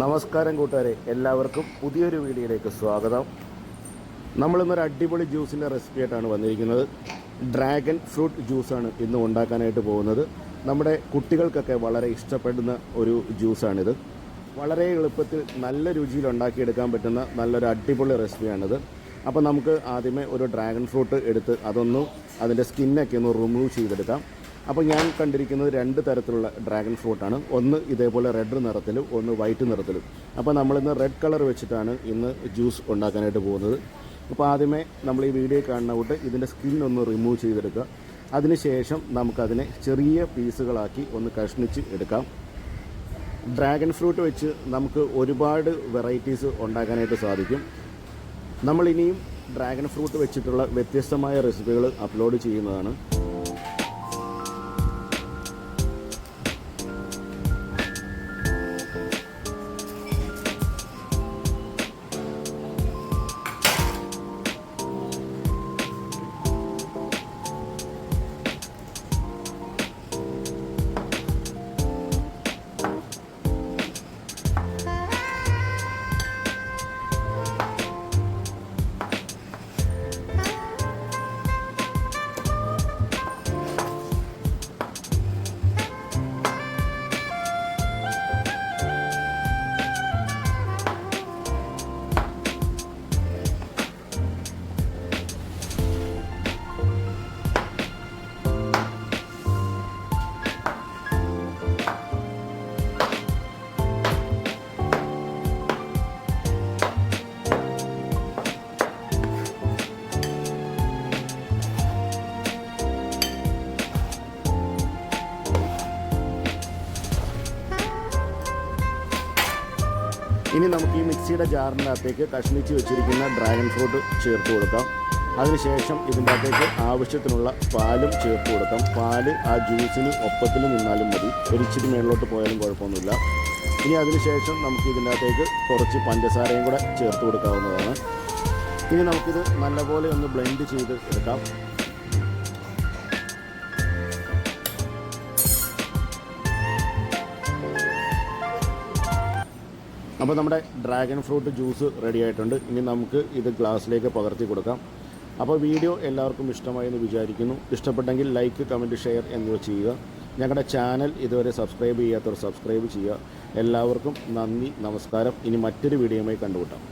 നമസ്കാരം കൂട്ടുകാരെ, എല്ലാവർക്കും പുതിയൊരു വീഡിയോയിലേക്ക് സ്വാഗതം. നമ്മളിന്നൊരു അടിപൊളി ജ്യൂസിൻ്റെ റെസിപ്പി ആയിട്ടാണ് വന്നിരിക്കുന്നത്. ഡ്രാഗൺ ഫ്രൂട്ട് ജ്യൂസാണ് ഇന്ന് ഉണ്ടാക്കാനായിട്ട് പോകുന്നത്. നമ്മുടെ കുട്ടികൾക്കൊക്കെ വളരെ ഇഷ്ടപ്പെടുന്ന ഒരു ജ്യൂസാണിത്. വളരെ എളുപ്പത്തിൽ നല്ല രുചിയിൽ ഉണ്ടാക്കിയെടുക്കാൻ പറ്റുന്ന നല്ലൊരു അടിപൊളി റെസിപ്പിയാണിത്. അപ്പോൾ നമുക്ക് ആദ്യമേ ഒരു ഡ്രാഗൺ ഫ്രൂട്ട് എടുത്ത് അതിൻ്റെ സ്കിന്നൊക്കെ ഒന്ന് റിമൂവ് ചെയ്തെടുക്കാം. അപ്പോൾ ഞാൻ കണ്ടിരിക്കുന്നത് രണ്ട് തരത്തിലുള്ള ഡ്രാഗൺ ഫ്രൂട്ടാണ്. ഒന്ന് ഇതേപോലെ റെഡ് നിറത്തിലും ഒന്ന് വൈറ്റ് നിറത്തിലും. അപ്പോൾ നമ്മളിന്ന് റെഡ് കളർ വെച്ചിട്ടാണ് ഇന്ന് ജ്യൂസ് ഉണ്ടാക്കാനായിട്ട് പോകുന്നത്. അപ്പോൾ ആദ്യമേ നമ്മൾ ഈ വീഡിയോ കാണുന്ന കൂട്ട് ഇതിൻ്റെ സ്കിന്നൊന്ന് റിമൂവ് ചെയ്തെടുക്കുക. അതിനുശേഷം നമുക്കതിനെ ചെറിയ പീസുകളാക്കി ഒന്ന് കഷ്ണിച്ച് എടുക്കാം. ഡ്രാഗൺ ഫ്രൂട്ട് വെച്ച് നമുക്ക് ഒരുപാട് വെറൈറ്റീസ് ഉണ്ടാക്കാനായിട്ട് സാധിക്കും. നമ്മളിനിയും ഡ്രാഗൺ ഫ്രൂട്ട് വെച്ചിട്ടുള്ള വ്യത്യസ്തമായ റെസിപ്പികൾ അപ്ലോഡ് ചെയ്യുന്നതാണ്. ഇനി നമുക്ക് ഈ മിക്സിയുടെ ജാറിനകത്തേക്ക് കഷ്ണിച്ച് വെച്ചിരിക്കുന്ന ഡ്രാഗൺ ഫ്രൂട്ട് ചേർത്ത് കൊടുക്കാം. അതിനുശേഷം ഇതിൻ്റെ അകത്തേക്ക് ആവശ്യത്തിനുള്ള പാലും ചേർത്ത് കൊടുക്കാം. പാല് ആ ജ്യൂസിന് ഒപ്പത്തിൽ നിന്നാലും മതി, ഒരിച്ചിരി മേളിലോട്ട് പോയാലും കുഴപ്പമൊന്നുമില്ല. ഇനി അതിനുശേഷം നമുക്ക് ഇതിൻ്റെ അകത്തേക്ക് കുറച്ച് പഞ്ചസാരയും കൂടെ ചേർത്ത് കൊടുക്കാവുന്നതാണ്. ഇനി നമുക്കിത് നല്ലപോലെ ഒന്ന് ബ്ലെൻഡ് ചെയ്ത് എടുക്കാം. അപ്പോൾ നമ്മുടെ ഡ്രാഗൺ ഫ്രൂട്ട് ജ്യൂസ് റെഡി ആയിട്ടുണ്ട്. ഇനി നമുക്ക് ഇത് ഗ്ലാസ്സിലേക്ക് പകർത്തി കൊടുക്കാം. അപ്പോൾ വീഡിയോ എല്ലാവർക്കും ഇഷ്ടമായി എന്ന് വിചാരിക്കുന്നു. ഇഷ്ടപ്പെട്ടെങ്കിൽ ലൈക്ക്, കമൻറ്റ്, ഷെയർ എന്നിവ ചെയ്യുക. ഞങ്ങളുടെ ചാനൽ ഇതുവരെ സബ്സ്ക്രൈബ് ചെയ്യാത്തവർ സബ്സ്ക്രൈബ് ചെയ്യുക. എല്ലാവർക്കും നന്ദി, നമസ്കാരം. ഇനി മറ്റൊരു വീഡിയോയുമായി കണ്ടുമുട്ടാം.